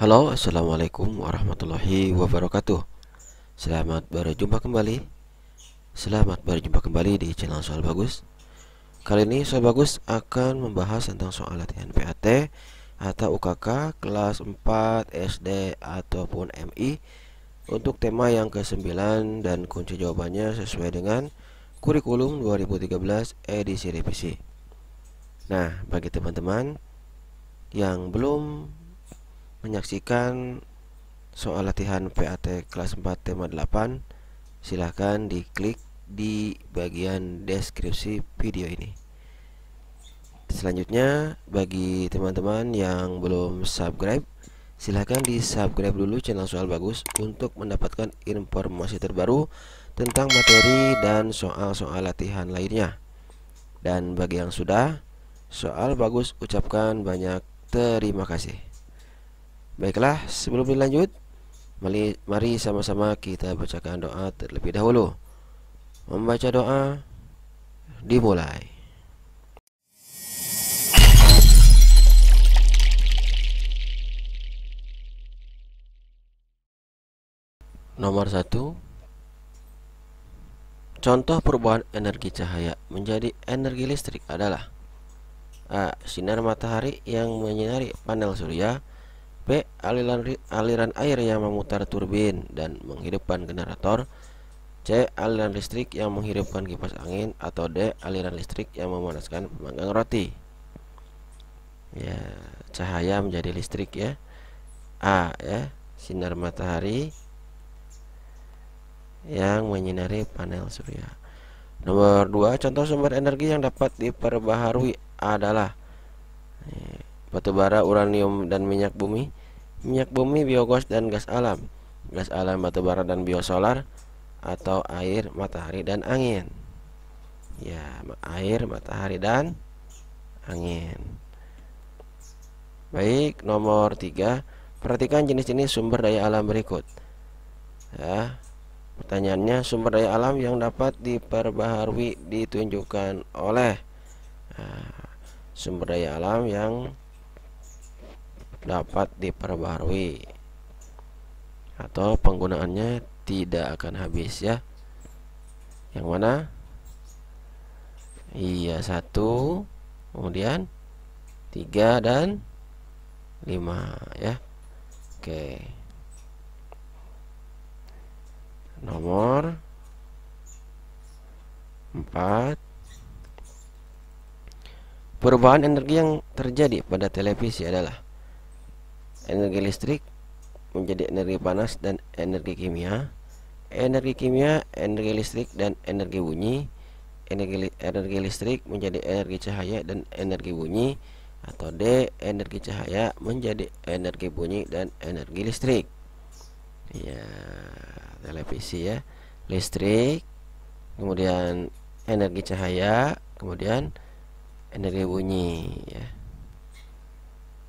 Halo, assalamualaikum warahmatullahi wabarakatuh. Selamat berjumpa kembali. Selamat berjumpa kembali di channel Soal Bagus. Kali ini Soal Bagus akan membahas tentang soal latihan PAT atau UKK kelas 4 SD ataupun MI untuk tema yang ke-9 dan kunci jawabannya sesuai dengan kurikulum 2013 edisi revisi. Nah, bagi teman-teman yang belum menyaksikan soal latihan PAT kelas 4 tema 8, silahkan diklik di bagian deskripsi video ini. Selanjutnya, bagi teman-teman yang belum subscribe, silahkan di subscribe dulu channel Soal Bagus untuk mendapatkan informasi terbaru tentang materi dan soal-soal latihan lainnya. Dan bagi yang sudah, Soal Bagus ucapkan banyak terima kasih. Baiklah, sebelum dilanjut, mari sama-sama kita bacakan doa terlebih dahulu. Membaca doa dimulai. Nomor 1. Contoh perubahan energi cahaya menjadi energi listrik adalah: A. Sinar matahari yang menyinari panel surya. B. Aliran air yang memutar turbin dan menghidupkan generator. C. Aliran listrik yang menghidupkan kipas angin. Atau D. Aliran listrik yang memanaskan pemanggang roti. Ya, cahaya menjadi listrik ya. A ya, sinar matahari yang menyinari panel surya. Nomor 2, contoh sumber energi yang dapat diperbaharui adalah batu bara, uranium, dan minyak bumi. Minyak bumi, biogas, dan gas alam. Gas alam, batu bara, dan biosolar. Atau air, matahari, dan angin. Ya, air, matahari, dan angin. Baik, nomor 3, perhatikan jenis-jenis sumber daya alam berikut. Ya, pertanyaannya, sumber daya alam yang dapat diperbaharui ditunjukkan oleh sumber daya alam yang dapat diperbaharui atau penggunaannya tidak akan habis ya. Yang mana? Iya, 1, kemudian 3 dan 5 ya. Oke. Nomor 4, perubahan energi yang terjadi pada televisi adalah energi listrik menjadi energi panas dan energi kimia. Energi kimia, energi listrik, dan energi bunyi. Energi listrik menjadi energi cahaya dan energi bunyi. Atau D. Energi cahaya menjadi energi bunyi dan energi listrik. Ya, televisi ya, listrik, kemudian energi cahaya, kemudian energi bunyi ya.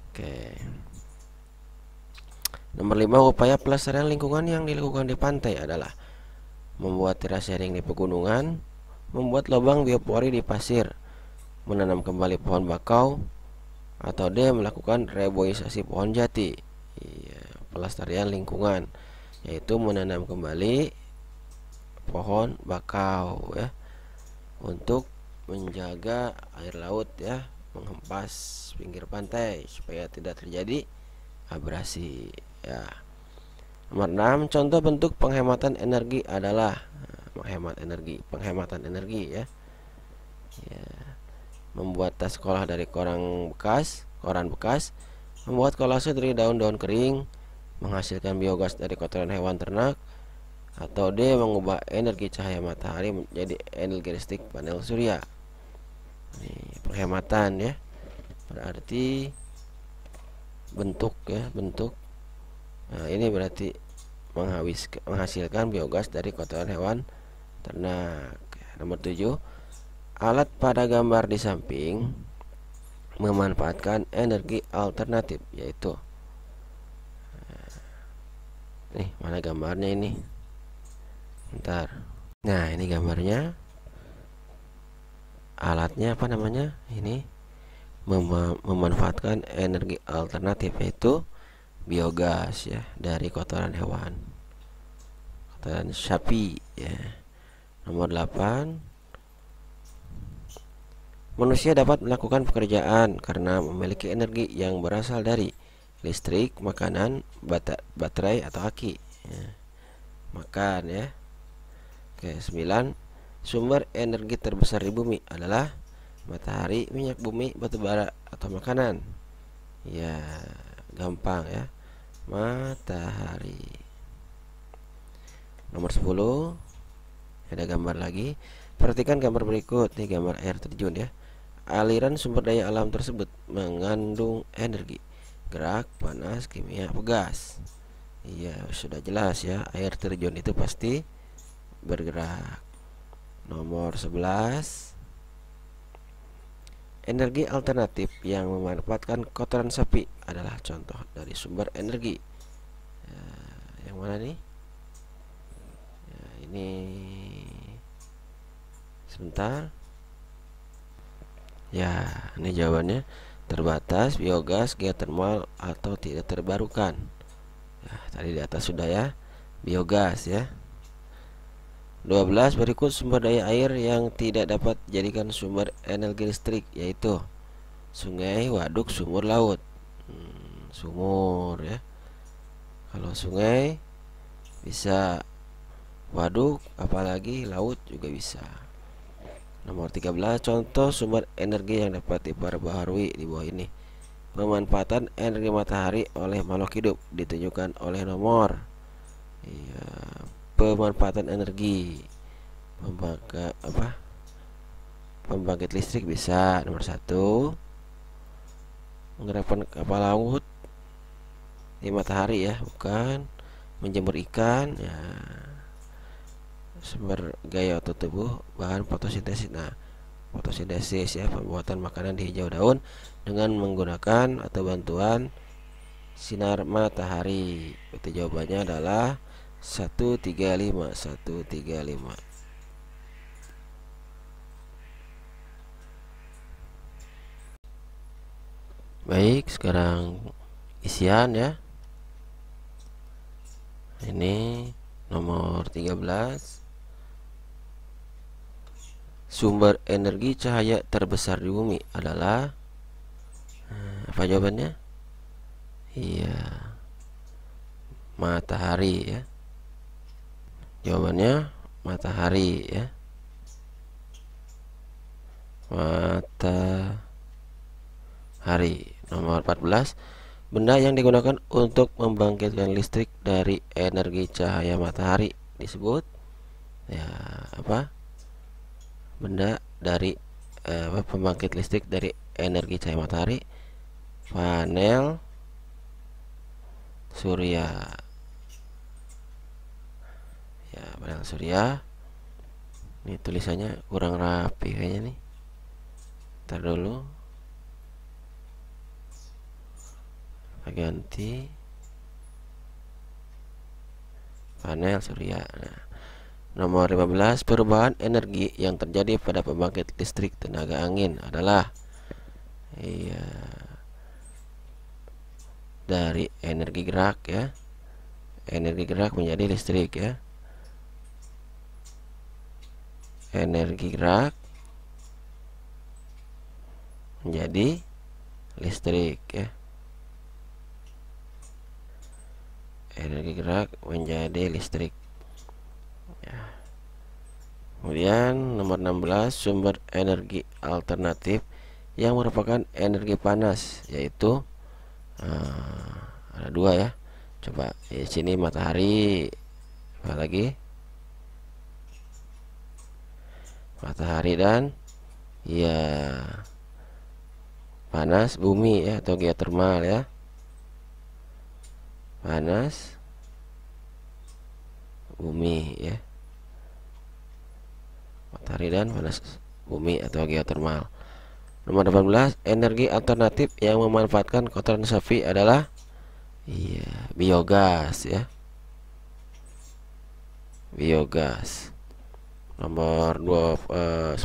Oke. Nomor 5, upaya pelestarian lingkungan yang dilakukan di pantai adalah membuat terasering di pegunungan, membuat lubang biopori di pasir, menanam kembali pohon bakau, atau D. melakukan reboisasi pohon jati. Iya, pelestarian lingkungan yaitu menanam kembali pohon bakau ya, untuk menjaga air laut ya, menghempas pinggir pantai supaya tidak terjadi abrasi ya. Nomor 6, contoh bentuk penghematan energi adalah penghematan energi ya. Ya, membuat tas sekolah dari koran bekas, membuat kolase dari daun-daun kering, menghasilkan biogas dari kotoran hewan ternak. Atau D. mengubah energi cahaya matahari menjadi energi listrik panel surya. Ini penghematan ya, berarti bentuk ya, bentuk. Nah, ini berarti menghasilkan biogas dari kotoran hewan ternak. Nomor 7, alat pada gambar di samping memanfaatkan energi alternatif, yaitu nih, mana gambarnya ini? Bentar. Nah, ini gambarnya. Alatnya apa namanya? Ini memanfaatkan energi alternatif, yaitu biogas ya dari kotoran hewan, kotoran sapi ya. Nomor 8, manusia dapat melakukan pekerjaan karena memiliki energi yang berasal dari listrik, makanan, baterai atau aki ya. Makan ya. Oke, 9, sumber energi terbesar di bumi adalah matahari, minyak bumi, batu bara atau makanan. Ya, gampang ya. Matahari. Nomor 10, ada gambar lagi. Perhatikan gambar berikut. Ini gambar air terjun ya. Aliran sumber daya alam tersebut mengandung energi, gerak, panas, kimia, atau gas. Iya, sudah jelas ya. Air terjun itu pasti bergerak. Nomor 11, energi alternatif yang memanfaatkan kotoran sapi adalah contoh dari sumber energi. Ya, yang mana nih? Ya, ini sebentar. Ya, ini jawabannya terbatas, biogas, geotermal atau tidak terbarukan. Ya, tadi di atas sudah ya, biogas ya. 12, berikut sumber daya air yang tidak dapat dijadikan sumber energi listrik, yaitu sungai, waduk, sumur, laut. Sumur ya. Kalau sungai bisa, waduk, apalagi laut juga bisa. Nomor 13, contoh sumber energi yang dapat diperbaharui di bawah ini. Pemanfaatan energi matahari oleh makhluk hidup ditunjukkan oleh nomor. Iya, pemanfaatan energi pembangkit listrik bisa. Nomor 1, menggerakkan kapal laut di matahari ya, bukan. Menjemur ikan ya. Sumber gaya otot tubuh, bahan fotosintesis. Nah, fotosintesis ya, pembuatan makanan di hijau daun dengan menggunakan atau bantuan sinar matahari. Itu jawabannya adalah 135. Baik, sekarang isian ya. Ini nomor 13, sumber energi cahaya terbesar di bumi adalah, apa jawabannya? Iya, matahari ya. Jawabannya matahari ya. Matahari. Nomor 14, benda yang digunakan untuk membangkitkan listrik dari energi cahaya matahari disebut ya apa? Benda dari pembangkit listrik dari energi cahaya matahari. Panel surya. Ya, panel surya. Ini tulisannya kurang rapi kayaknya nih. Ntar dulu, ganti panel surya. Nah, nomor 15, perubahan energi yang terjadi pada pembangkit listrik tenaga angin adalah dari energi gerak ya. Energi gerak menjadi listrik ya. Energi gerak menjadi listrik ya. Energi gerak menjadi listrik ya. Kemudian nomor 16, sumber energi alternatif yang merupakan energi panas, yaitu ada 2 ya. Coba di sini matahari, apa lagi? Matahari dan ya panas bumi ya, atau geotermal ya. Panas bumi ya. Matahari dan panas bumi atau geotermal. Nomor 18, energi alternatif yang memanfaatkan kotoran sapi adalah biogas ya. Biogas. Nomor 19,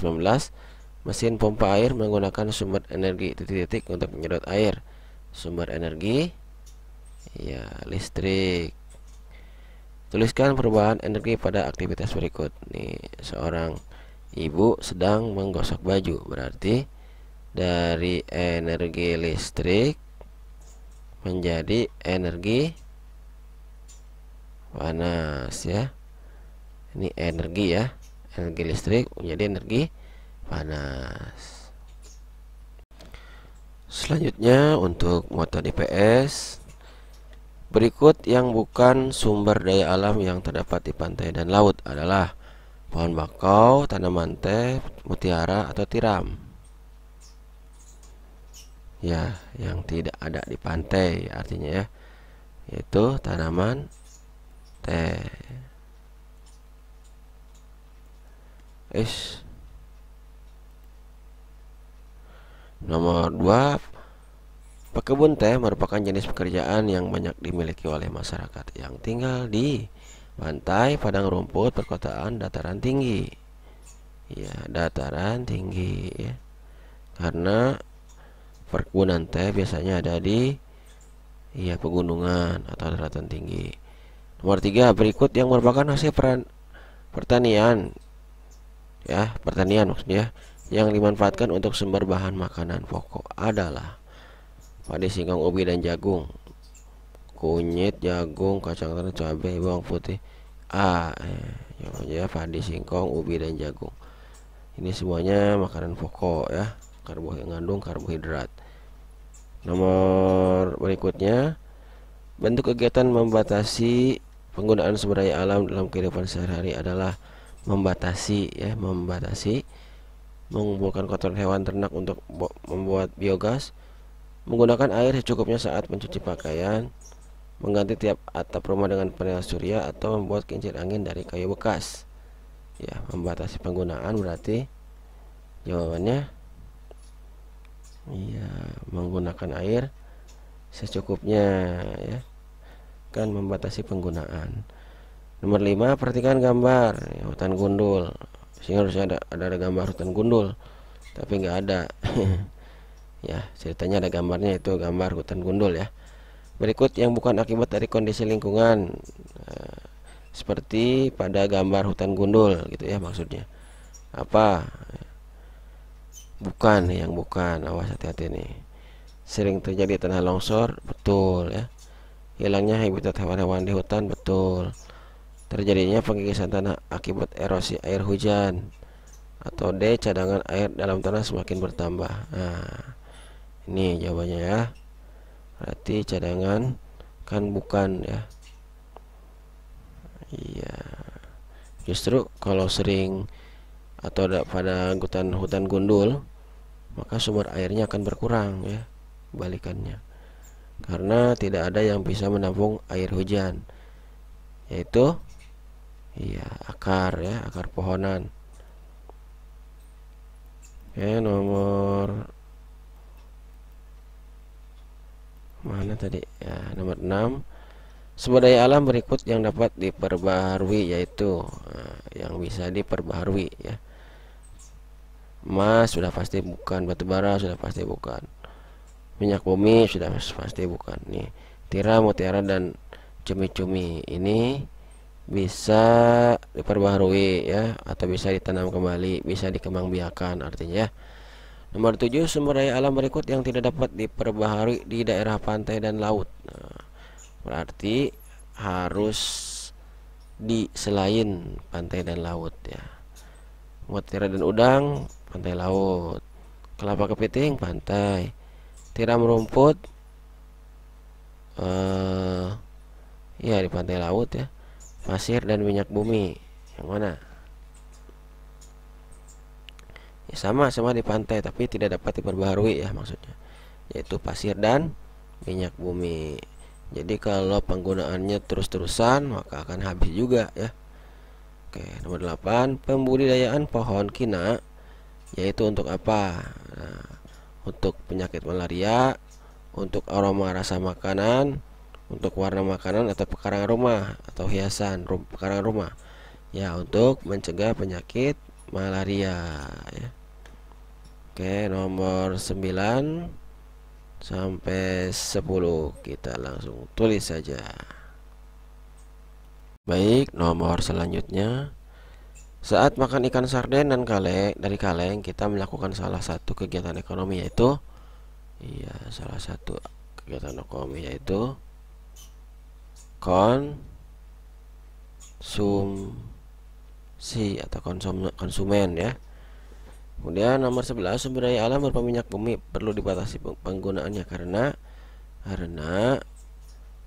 mesin pompa air menggunakan sumber energi titik-titik untuk menyedot air. Sumber energi Ya, listrik. Tuliskan perubahan energi pada aktivitas berikut. Nih, seorang ibu sedang menggosok baju, berarti dari energi listrik menjadi energi panas ya. Ini energi ya. Energi listrik menjadi energi panas. Selanjutnya untuk muatan IPS, berikut yang bukan sumber daya alam yang terdapat di pantai dan laut adalah pohon bakau, tanaman teh, mutiara, atau tiram. Ya, yang tidak ada di pantai artinya ya, yaitu tanaman teh. Nomor 2, pekebun teh merupakan jenis pekerjaan yang banyak dimiliki oleh masyarakat yang tinggal di pantai, padang rumput, perkotaan, dataran tinggi. Ya, dataran tinggi ya. Karena perkebunan teh biasanya ada di pegunungan atau daratan tinggi. Nomor 3, berikut yang merupakan hasil pertanian ya, pertanian maksudnya, yang dimanfaatkan untuk sumber bahan makanan pokok adalah padi, singkong, ubi, dan jagung. Kunyit, jagung, kacang tanah, cabai, bawang putih. Ya, padi, singkong, ubi, dan jagung. Ini semuanya makanan pokok ya, mengandung karbohidrat. Nomor berikutnya, bentuk kegiatan membatasi penggunaan sumber daya alam dalam kehidupan sehari-hari adalah membatasi ya, mengumpulkan kotoran hewan ternak untuk membuat biogas, menggunakan air secukupnya saat mencuci pakaian, mengganti tiap atap rumah dengan panel surya, atau membuat kincir angin dari kayu bekas. Ya, membatasi penggunaan berarti jawabannya iya, menggunakan air secukupnya ya, kan membatasi penggunaan. Nomor 5, perhatikan gambar ya, hutan gundul. Sehingga harusnya ada gambar hutan gundul, tapi nggak ada. Ya, ceritanya ada gambarnya, itu gambar hutan gundul ya. Berikut yang bukan akibat dari kondisi lingkungan, seperti pada gambar hutan gundul gitu ya, maksudnya apa? Bukan, yang bukan, awas hati-hati nih. Sering terjadi tanah longsor, betul ya. Hilangnya habitat hewan-hewan di hutan, betul. Terjadinya penggigisan tanah akibat erosi air hujan. Atau D, cadangan air dalam tanah semakin bertambah. Nah, ini jawabannya ya. Berarti cadangan kan bukan ya. Iya. Justru kalau sering atau pada hutan gundul, maka sumber airnya akan berkurang ya, balikannya, karena tidak ada yang bisa menampung air hujan, yaitu akar ya, akar pohonan. Oke, nomor mana tadi ya, nomor 6, sumber daya alam berikut yang dapat diperbaharui, yaitu yang bisa diperbaharui ya. Emas sudah pasti bukan, batu bara sudah pasti bukan, minyak bumi sudah pasti bukan. Nih, tiram, mutiara, dan cumi-cumi ini bisa diperbaharui ya, atau bisa ditanam kembali, bisa dikembangbiakan artinya ya. Nomor 7, sumber daya alam berikut yang tidak dapat diperbaharui di daerah pantai dan laut. Nah, berarti harus di selain pantai dan laut ya. Mutiara dan udang, pantai laut. Kelapa kepiting, pantai. Tiram rumput, ya di pantai laut ya. Pasir dan minyak bumi, yang mana? Ya, sama di pantai, tapi tidak dapat diperbaharui ya, maksudnya, yaitu pasir dan minyak bumi. Jadi kalau penggunaannya terus-terusan maka akan habis juga ya. Oke, nomor 8, pembudidayaan pohon kina, yaitu untuk apa? Nah, untuk penyakit malaria, untuk aroma rasa makanan, untuk warna makanan, atau pekarangan rumah atau hiasan pekarangan rumah. Ya, untuk mencegah penyakit malaria ya. Oke, nomor 9, sampai 10. Kita langsung tulis saja. Baik, nomor selanjutnya. Saat makan ikan sarden dan dari kaleng, kita melakukan salah satu kegiatan ekonomi, yaitu salah satu kegiatan ekonomi yaitu konsumsi atau konsumen ya. Kemudian nomor 11, sumber daya alam berupa minyak bumi perlu dibatasi penggunaannya karena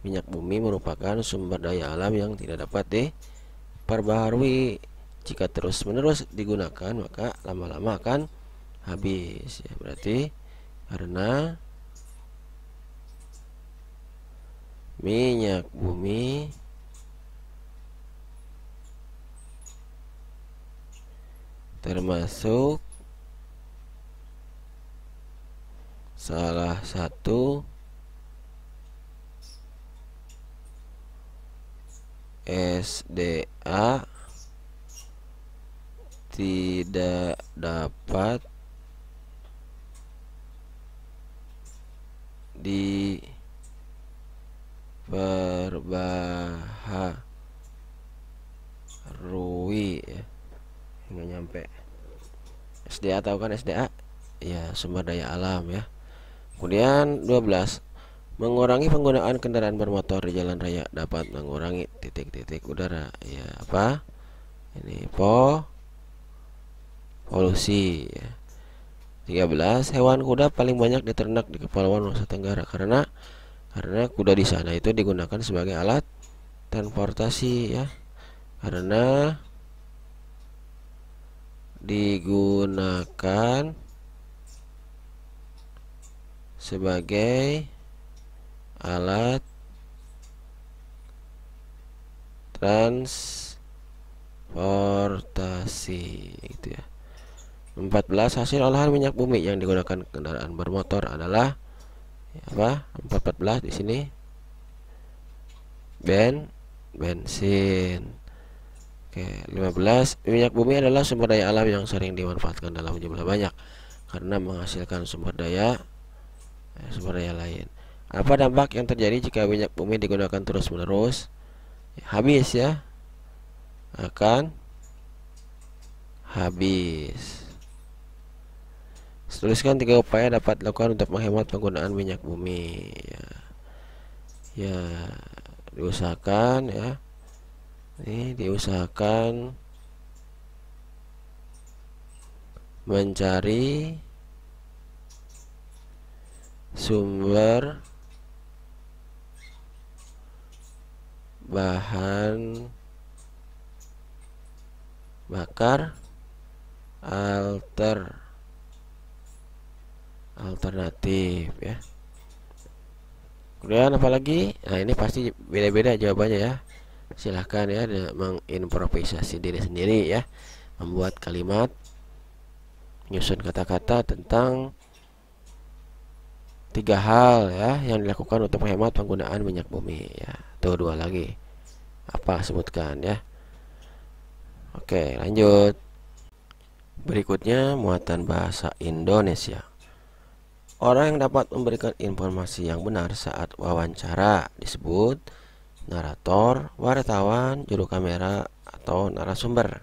minyak bumi merupakan sumber daya alam yang tidak dapat diperbaharui. Jika terus-menerus digunakan, maka lama-lama akan habis ya. Berarti karena minyak bumi termasuk salah satu SDA tidak dapat diperbaharui ya. Nggak nyampe. SDA, tahu kan SDA? Ya, sumber daya alam ya. Kemudian 12, mengurangi penggunaan kendaraan bermotor di jalan raya dapat mengurangi titik-titik udara. Ya, apa? Ini polusi ya. 13, hewan kuda paling banyak diternak di Kepulauan Nusa Tenggara karena kuda di sana itu digunakan sebagai alat transportasi ya. Karena digunakan sebagai alat transportasi gitu ya. 14, hasil olahan minyak bumi yang digunakan kendaraan bermotor adalah apa? 14 di sini bensin. Oke, 15, minyak bumi adalah sumber daya alam yang sering dimanfaatkan dalam jumlah banyak karena menghasilkan sumber daya lain. Apa dampak yang terjadi jika minyak bumi digunakan terus-menerus? Habis ya, akan habis. Tuliskan 3 upaya dapat dilakukan untuk menghemat penggunaan minyak bumi ya, diusahakan ya. Ini diusahakan mencari sumber bahan bakar alternatif ya. Kemudian apalagi? Nah, ini pasti beda-beda jawabannya ya. Silahkan ya mengimprovisasi diri sendiri ya, membuat kalimat, menyusun kata-kata tentang 3 hal ya yang dilakukan untuk menghemat penggunaan minyak bumi ya. Tuh 2 lagi. Apa, sebutkan ya. Oke, lanjut. Berikutnya muatan bahasa Indonesia. Orang yang dapat memberikan informasi yang benar saat wawancara disebut narator, wartawan, juru kamera, atau narasumber.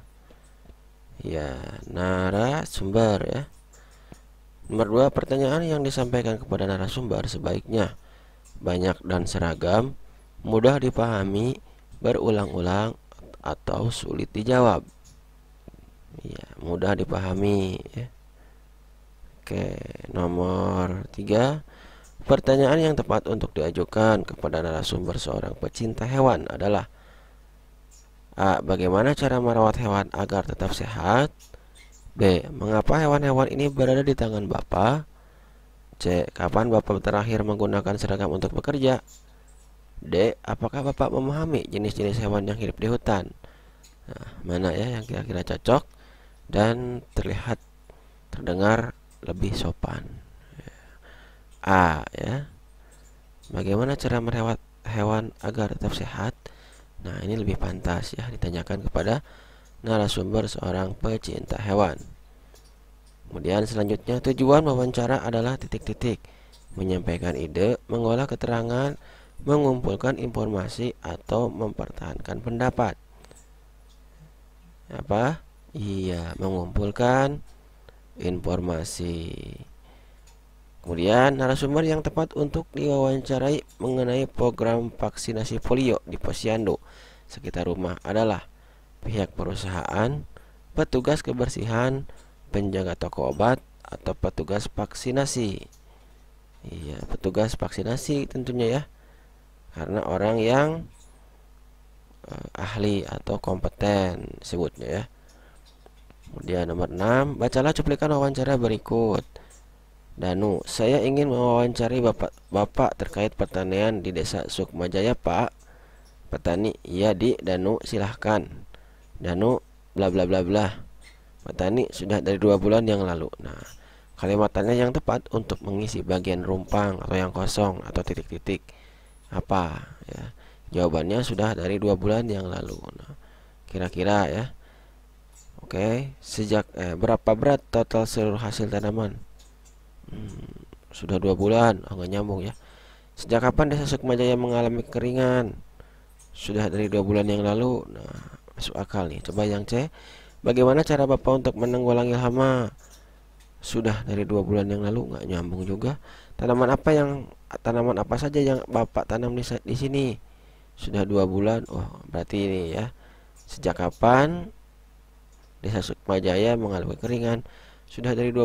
Ya, narasumber ya. Nomor 2, pertanyaan yang disampaikan kepada narasumber sebaiknya banyak dan seragam, mudah dipahami, berulang-ulang, atau sulit dijawab. Ya, mudah dipahami ya. Oke, nomor 3, pertanyaan yang tepat untuk diajukan kepada narasumber seorang pecinta hewan adalah A. Bagaimana cara merawat hewan agar tetap sehat? B. Mengapa hewan-hewan ini berada di tangan Bapak? C. Kapan Bapak terakhir menggunakan seragam untuk bekerja? D. Apakah Bapak memahami jenis-jenis hewan yang hidup di hutan? Nah, mana ya yang kira-kira cocok dan terdengar lebih sopan? A ya. Bagaimana cara merawat hewan agar tetap sehat? Nah, ini lebih pantas ya ditanyakan kepada narasumber seorang pecinta hewan. Kemudian selanjutnya, tujuan wawancara adalah titik-titik. menyampaikan ide, mengolah keterangan, mengumpulkan informasi, atau mempertahankan pendapat. Apa? Iya, mengumpulkan informasi. Kemudian narasumber yang tepat untuk diwawancarai mengenai program vaksinasi polio di posyandu sekitar rumah adalah pihak perusahaan, petugas kebersihan, penjaga toko obat, atau petugas vaksinasi. Iya, petugas vaksinasi tentunya ya, karena orang yang ahli atau kompeten sebutnya ya. Kemudian nomor 6, bacalah cuplikan wawancara berikut. Danu, saya ingin mewawancari Bapak terkait pertanian di Desa Sukmajaya, Pak. Petani, iya Di, Danu, silahkan. Danu, bla bla bla bla. Petani, sudah dari 2 bulan yang lalu. Nah, kalimat tanya yang tepat untuk mengisi bagian rumpang atau yang kosong atau titik-titik. Apa? Ya, jawabannya sudah dari 2 bulan yang lalu. Nah, kira-kira ya. Oke, sejak berapa berat total seluruh hasil tanaman? Sudah 2 bulan. Nggak nyambung ya. Sejak kapan Desa Sukmajaya mengalami kekeringan? Sudah dari 2 bulan yang lalu. Nah, masuk akal nih. Coba yang C. Bagaimana cara Bapak untuk menanggulangi hama? Sudah dari 2 bulan yang lalu. Nggak nyambung juga. Tanaman apa saja yang Bapak tanam di sini? Sudah 2 bulan. Oh, berarti ini ya. Sejak kapan Desa Sukmajaya mengalami kekeringan? Sudah dari 2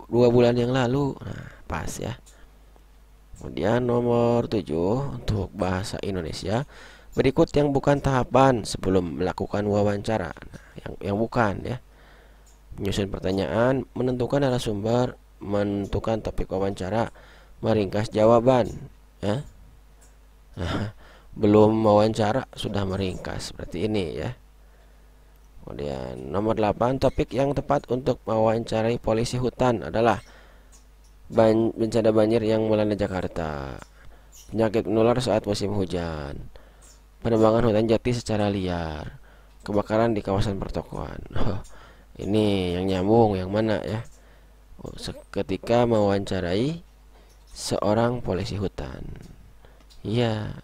bulan yang lalu. Nah, pas ya. Kemudian nomor 7 untuk bahasa Indonesia. Berikut yang bukan tahapan sebelum melakukan wawancara. Nah, yang bukan ya. Menyusun pertanyaan, menentukan narasumber, menentukan topik wawancara, meringkas jawaban ya. Nah, belum wawancara sudah meringkas, berarti ini ya. Kemudian nomor 8, topik yang tepat untuk mewawancarai polisi hutan adalah bencana banjir yang melanda Jakarta, penyakit menular saat musim hujan, penebangan hutan jati secara liar, kebakaran di kawasan pertokoan. Ini yang nyambung yang mana ya? Ketika mewawancarai seorang polisi hutan. Iya,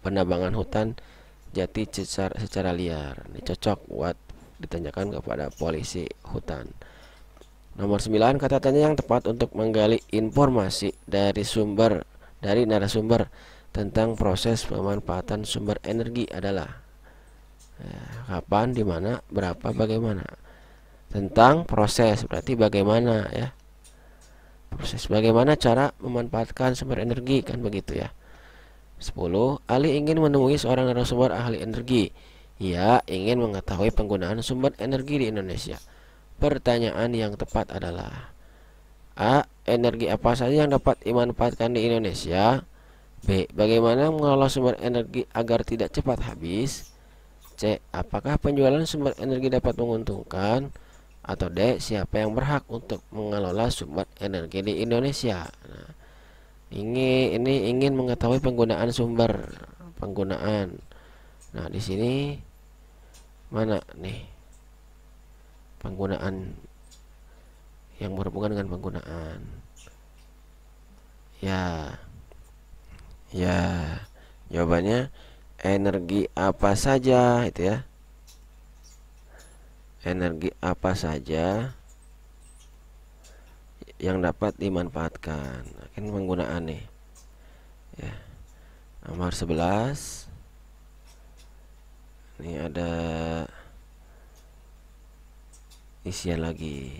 penebangan hutan jati secara liar. Ini cocok buat ditanyakan kepada polisi hutan. Nomor 9, kata tanya yang tepat untuk menggali informasi dari narasumber tentang proses pemanfaatan sumber energi adalah kapan, di mana, berapa, bagaimana. Tentang proses berarti bagaimana ya. Proses bagaimana cara memanfaatkan sumber energi, kan begitu ya. 10, Ali ingin menemui seorang narasumber ahli energi. Ia ingin mengetahui penggunaan sumber energi di Indonesia. Pertanyaan yang tepat adalah A. Energi apa saja yang dapat dimanfaatkan di Indonesia? B. Bagaimana mengelola sumber energi agar tidak cepat habis? C. Apakah penjualan sumber energi dapat menguntungkan? Atau D. Siapa yang berhak untuk mengelola sumber energi di Indonesia? Nah, ini ingin mengetahui penggunaan sumber, penggunaan. Nah, di sini mana nih penggunaan yang berhubungan dengan penggunaan? Ya, jawabannya energi apa saja itu ya. Energi apa saja yang dapat dimanfaatkan. Kan penggunaan nih ya. Nomor 11, ini ada isian lagi.